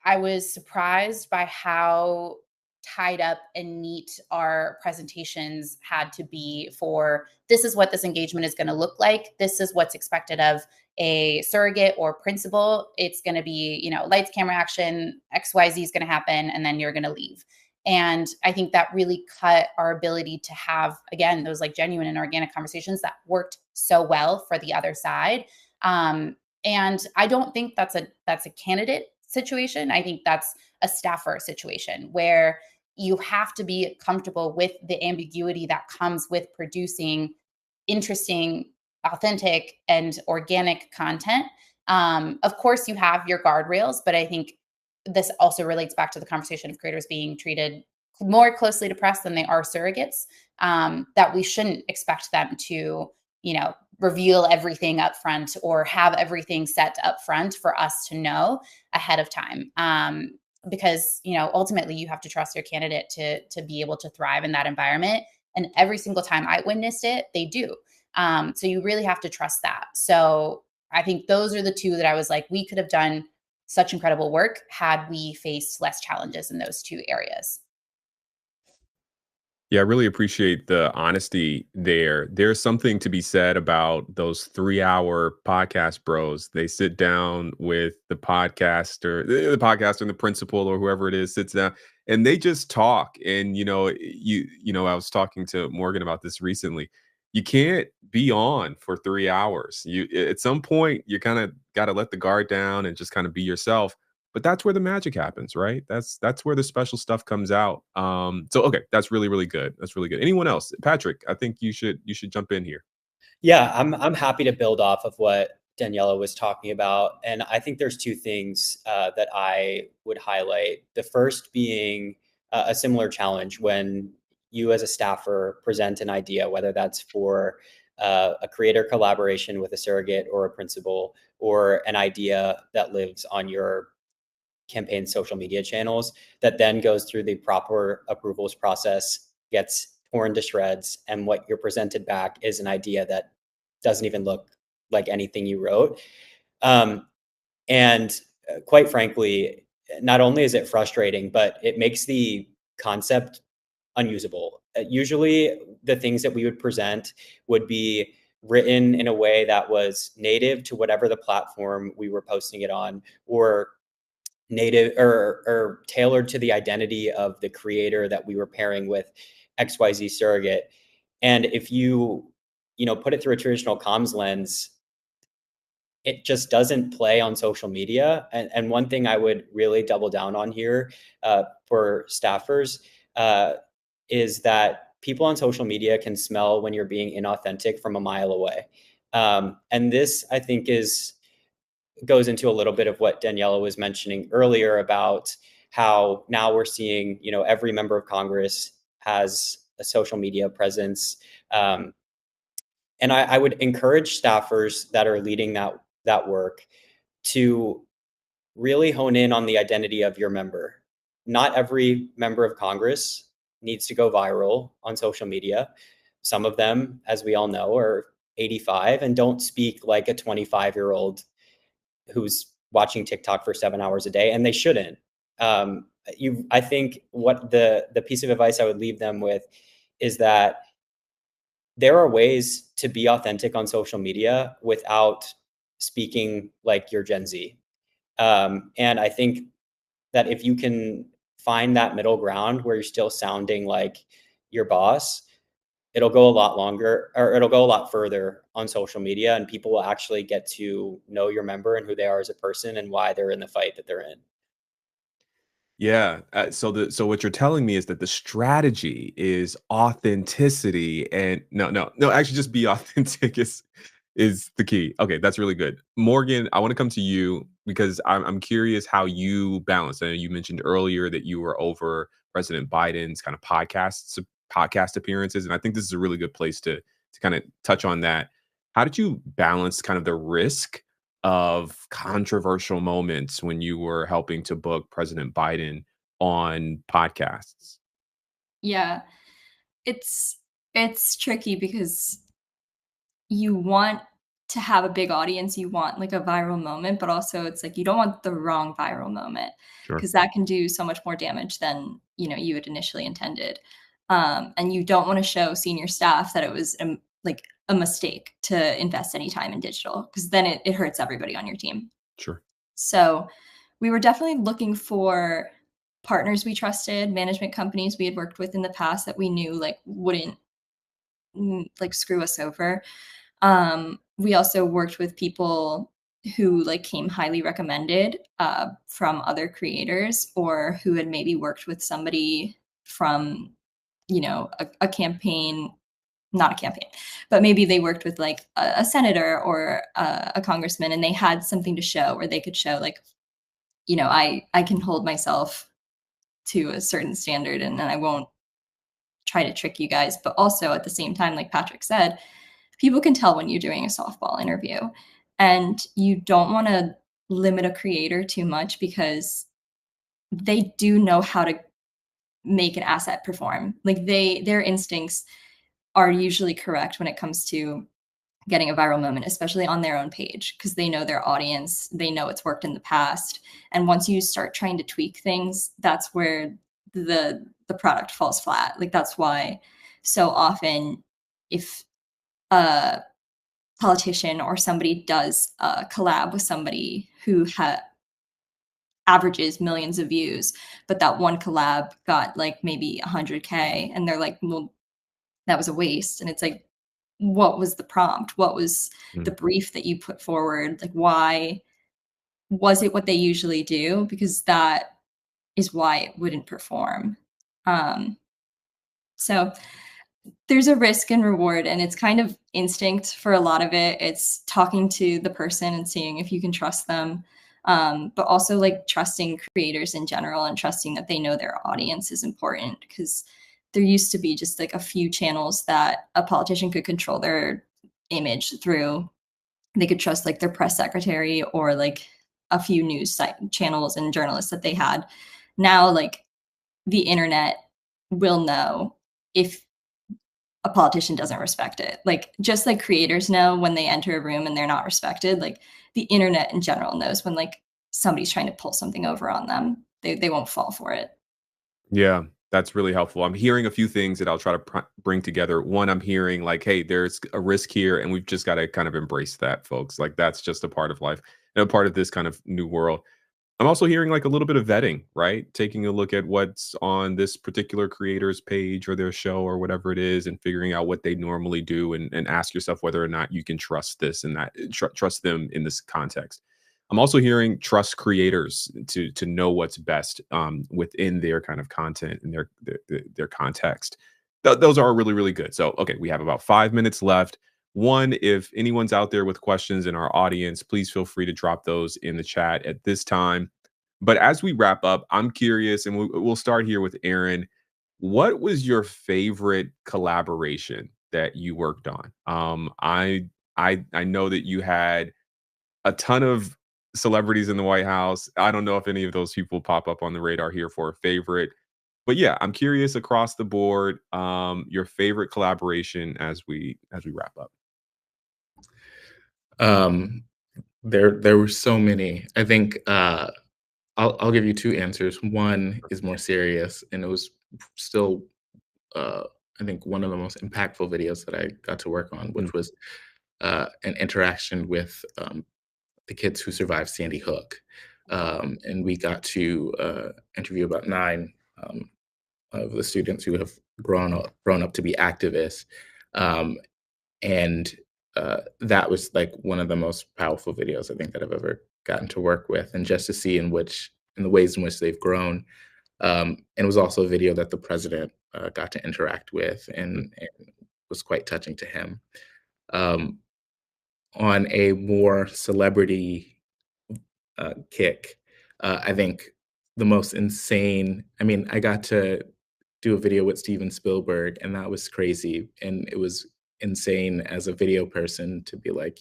I was surprised by how tied up and neat our presentations had to be for, this is what this engagement is going to look like. This is what's expected of a surrogate or principal. It's going to be, you know, lights, camera, action, XYZ is going to happen, and then you're going to leave. And I think that really cut our ability to have, again, those like genuine and organic conversations that worked so well for the other side. And I don't think that's a candidate situation. I think that's a staffer situation where you have to be comfortable with the ambiguity that comes with producing interesting, authentic, and organic content. Of course, you have your guardrails, but I think this also relates back to the conversation of creators being treated more closely to press than they are surrogates, that we shouldn't expect them to, you know, reveal everything up front or have everything set up front for us to know ahead of time. Because, you know, ultimately you have to trust your candidate to be able to thrive in that environment. And every single time I witnessed it, they do. So you really have to trust that. So I think those are the two that I was like, we could have done such incredible work had we faced less challenges in those two areas. Yeah, I really appreciate the honesty there. There's something to be said about those 3-hour podcast bros. They sit down with the podcaster and the principal or whoever it is sits down and they just talk. And I was talking to Morgan about this recently. You can't be on for 3 hours. You at some point you kind of got to let the guard down and just kind of be yourself, but that's where the magic happens, right? That's where the special stuff comes out. So okay, that's really really good. That's really good. Anyone else? Patrick, I think you should jump in here. Yeah, I'm happy to build off of what Daniela was talking about, and I think there's two things that I would highlight. The first being a similar challenge when you as a staffer present an idea, whether that's for a creator collaboration with a surrogate or a principal, or an idea that lives on your campaign social media channels that then goes through the proper approvals process, gets torn to shreds, and what you're presented back is an idea that doesn't even look like anything you wrote. And quite frankly, not only is it frustrating, but it makes the concept unusable. Usually, the things that we would present would be written in a way that was native to whatever the platform we were posting it on, or native or tailored to the identity of the creator that we were pairing with XYZ surrogate. And if you put it through a traditional comms lens, it just doesn't play on social media. And one thing I would really double down on here for staffers is that people on social media can smell when you're being inauthentic from a mile away. And this, I think, goes into a little bit of what Daniela was mentioning earlier about how now we're seeing, every member of Congress has a social media presence. And I would encourage staffers that are leading that work to really hone in on the identity of your member. Not every member of Congress needs to go viral on social media. Some of them, as we all know, are 85 and don't speak like a 25-year-old who's watching TikTok for 7 hours a day, and they shouldn't. I think what the piece of advice I would leave them with is that there are ways to be authentic on social media without speaking like you're Gen Z. And I think that if you can find that middle ground where you're still sounding like your boss, it'll go a lot longer, or it'll go a lot further on social media, and people will actually get to know your member and who they are as a person and why they're in the fight that they're in. Yeah. So what you're telling me is that the strategy is authenticity, and no. Actually, just be authentic is the key. Okay, that's really good. Morgan, I want to come to you because I'm curious how you balance. I know you mentioned earlier that you were over President Biden's kind of podcast appearances, and I think this is a really good place to kind of touch on that. How did you balance kind of the risk of controversial moments when you were helping to book President Biden on podcasts? Yeah, it's tricky because you want to have a big audience, you want like a viral moment, but also it's like you don't want the wrong viral moment Sure. because that can do so much more damage than you had initially intended. And you don't want to show senior staff that it was like a mistake to invest any time in digital because then it hurts everybody on your team. Sure. So we were definitely looking for partners we trusted, management companies we had worked with in the past that we knew like wouldn't like screw us over. We also worked with people who like came highly recommended from other creators or who had maybe worked with somebody from, a campaign, not a campaign, but maybe they worked with like a senator or a congressman and they had something to show where they could show like, I can hold myself to a certain standard and I won't try to trick you guys. But also at the same time, like Patrick said, people can tell when you're doing a softball interview and you don't want to limit a creator too much because they do know how to make an asset perform. Like their instincts are usually correct when it comes to getting a viral moment, especially on their own page, because they know their audience, they know it's worked in the past. And once you start trying to tweak things, that's where the product falls flat. Like that's why so often if a politician or somebody does a collab with somebody who averages millions of views, but that one collab got like maybe 100K and they're like, well, that was a waste. And it's like, what was the prompt? What was the brief that you put forward? Like, why was it what they usually do? Because that is why it wouldn't perform. So there's a risk and reward, and it's kind of instinct for a lot of it. It's talking to the person and seeing if you can trust them, but also like trusting creators in general and trusting that they know their audience is important because there used to be just like a few channels that a politician could control their image through. They could trust like their press secretary or like a few news channels and journalists that they had. Now, like the internet will know if a politician doesn't respect it. Like just like creators know when they enter a room and they're not respected, like the internet in general knows when like somebody's trying to pull something over on them. They won't fall for it. Yeah, that's really helpful. I'm hearing a few things that I'll try to bring together. One, I'm hearing like, hey, there's a risk here, and we've just got to kind of embrace that, folks. Like that's just a part of life and a part of this kind of new world. I'm also hearing like a little bit of vetting, right? Taking a look at what's on this particular creator's page or their show or whatever it is, and figuring out what they normally do, and ask yourself whether or not you can trust this and that, trust them in this context. I'm also hearing trust creators to know what's best within their kind of content and their context. Those are really, really good. So, okay, we have about 5 minutes left. One, if anyone's out there with questions in our audience, please feel free to drop those in the chat at this time. But as we wrap up, I'm curious, and we'll start here with Aaron. What was your favorite collaboration that you worked on? I know that you had a ton of celebrities in the White House. I don't know if any of those people pop up on the radar here for a favorite. But yeah, I'm curious across the board, your favorite collaboration as we wrap up. There were so many. I think I'll give you two answers. One is more serious, and it was still I think one of the most impactful videos that I got to work on, which was an interaction with the kids who survived Sandy Hook, and we got to interview about 9 of the students who have grown up to be activists. And that was like one of the most powerful videos I think that I've ever gotten to work with, and just to see in the ways in which they've grown. And it was also a video that the president got to interact with, and was quite touching to him. On a more celebrity kick, I think the most insane. I mean, I got to do a video with Steven Spielberg, and that was crazy, and it was insane as a video person to be like,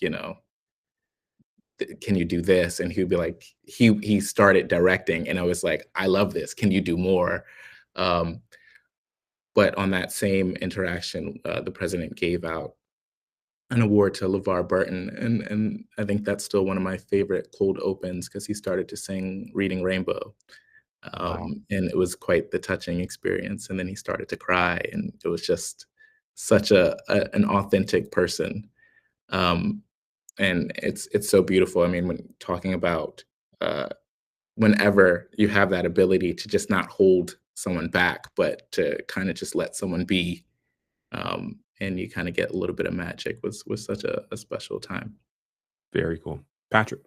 can you do this? And he'd be like, he started directing, and I was like, I love this. Can you do more? But on that same interaction, the president gave out an award to LeVar Burton, and I think that's still one of my favorite cold opens because he started to sing "Reading Rainbow," Wow. and it was quite the touching experience. And then he started to cry, and it was just such an authentic person, um, and it's so beautiful. I mean, when talking about whenever you have that ability to just not hold someone back, but to kind of just let someone be, and you kind of get a little bit of magic was such a special time. Very cool. Patrick.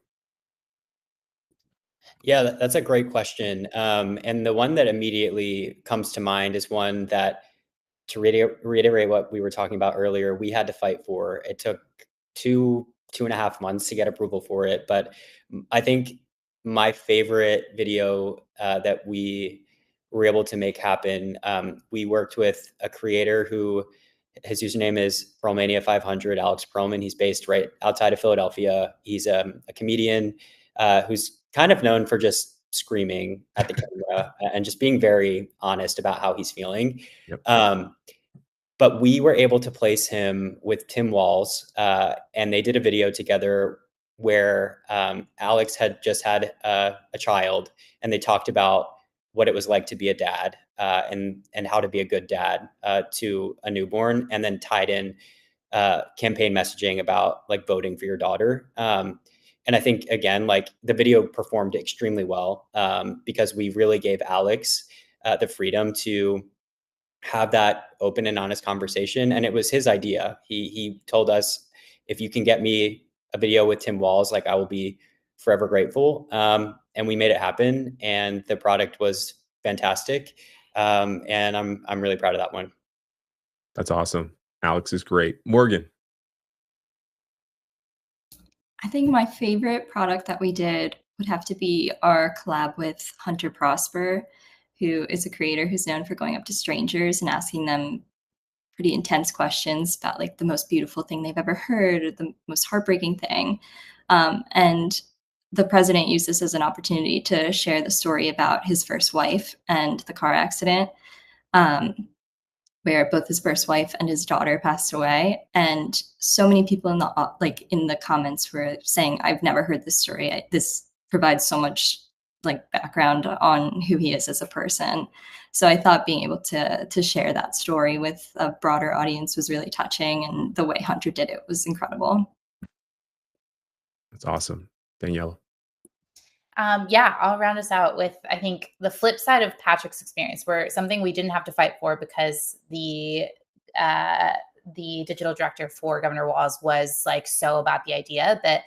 Yeah, that's a great question. And the one that immediately comes to mind is one that, to reiterate what we were talking about earlier, we had to fight for. It took 2.5 months to get approval for it. But I think my favorite video that we were able to make happen, we worked with a creator who, his username is Pearlmania 500, Alex Pearlman. He's based right outside of Philadelphia. He's a comedian who's kind of known for just screaming at the camera and just being very honest about how he's feeling. Yep. But we were able to place him with Tim Walz, and they did a video together where Alex had just had a child, and they talked about what it was like to be a dad and how to be a good dad to a newborn, and then tied in campaign messaging about like voting for your daughter. And I think, again, like the video performed extremely well because we really gave Alex the freedom to have that open and honest conversation. And it was his idea. He told us, if you can get me a video with Tim Walz, like I will be forever grateful. And we made it happen. And the product was fantastic. And I'm really proud of that one. That's awesome. Alex is great. Morgan. I think my favorite product that we did would have to be our collab with Hunter Prosper, who is a creator who's known for going up to strangers and asking them pretty intense questions about like the most beautiful thing they've ever heard or the most heartbreaking thing. And the president used this as an opportunity to share the story about his first wife and the car accident, where both his first wife and his daughter passed away. And so many people in the comments were saying, "I've never heard this story. This provides so much like background on who he is as a person." So I thought being able to share that story with a broader audience was really touching, and the way Hunter did it was incredible. That's awesome. Daniela. Yeah, I'll round us out with, I think, the flip side of Patrick's experience, where something we didn't have to fight for because the digital director for Governor Walz was like so about the idea that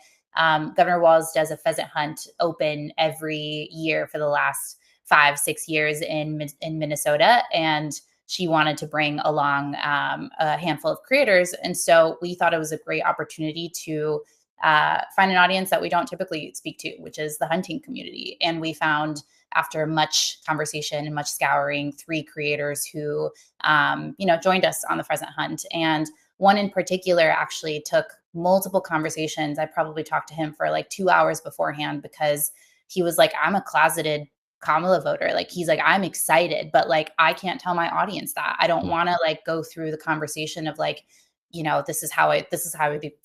Governor Walz does a pheasant hunt open every year for the last 5-6 years in Minnesota, and she wanted to bring along a handful of creators, and so we thought it was a great opportunity to find an audience that we don't typically speak to, which is the hunting community. And we found, after much conversation and much scouring, 3 creators who, joined us on the pheasant hunt. And one in particular actually took multiple conversations. I probably talked to him for like 2 hours beforehand because he was like, "I'm a closeted Kamala voter." Like, he's like, "I'm excited, but like, I can't tell my audience that. I don't want to like go through the conversation of like, this is how I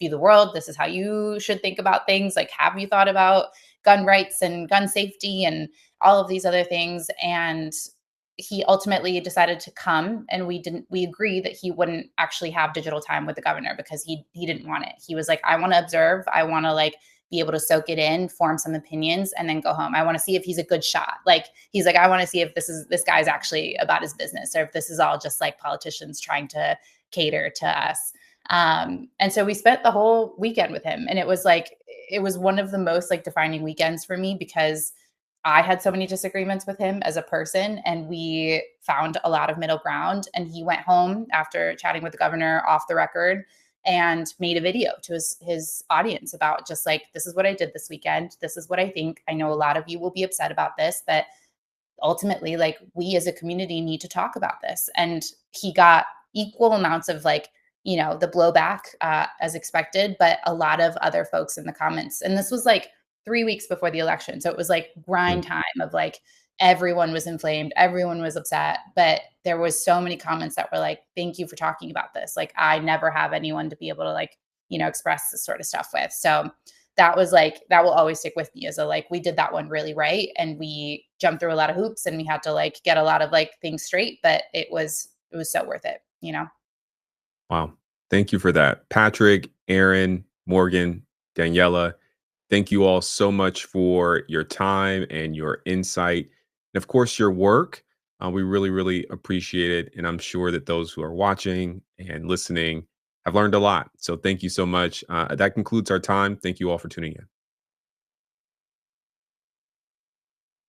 view the world. This is how you should think about things. Like, have you thought about gun rights and gun safety and all of these other things?" And he ultimately decided to come, and we agreed that he wouldn't actually have digital time with the governor because he didn't want it. He was like, "I want to observe. I want to like be able to soak it in, form some opinions, and then go home. I want to see if he's a good shot." Like, he's like, "I want to see if this guy's actually about his business, or if this is all just like politicians trying to cater to us." And so we spent the whole weekend with him, and it was one of the most like defining weekends for me because I had so many disagreements with him as a person, and we found a lot of middle ground. And he went home after chatting with the governor off the record and made a video to his audience about just like, "This is what I did this weekend. This is what I think. I know a lot of you will be upset about this, but ultimately, like, we as a community need to talk about this." And he got equal amounts of like, the blowback as expected, but a lot of other folks in the comments. And this was like 3 weeks before the election. So it was like grind time of like, everyone was inflamed, everyone was upset, but there was so many comments that were like, "Thank you for talking about this. Like, I never have anyone to be able to like, express this sort of stuff with. So that was like, that will always stick with me as a, like, we did that one really right. And we jumped through a lot of hoops and we had to like get a lot of like things straight, but it was so worth it, Wow. Thank you for that. Patrick, Aaron, Morgan, Daniela, thank you all so much for your time and your insight. And of course, your work. We really, really appreciate it. And I'm sure that those who are watching and listening have learned a lot. So thank you so much. That concludes our time. Thank you all for tuning in.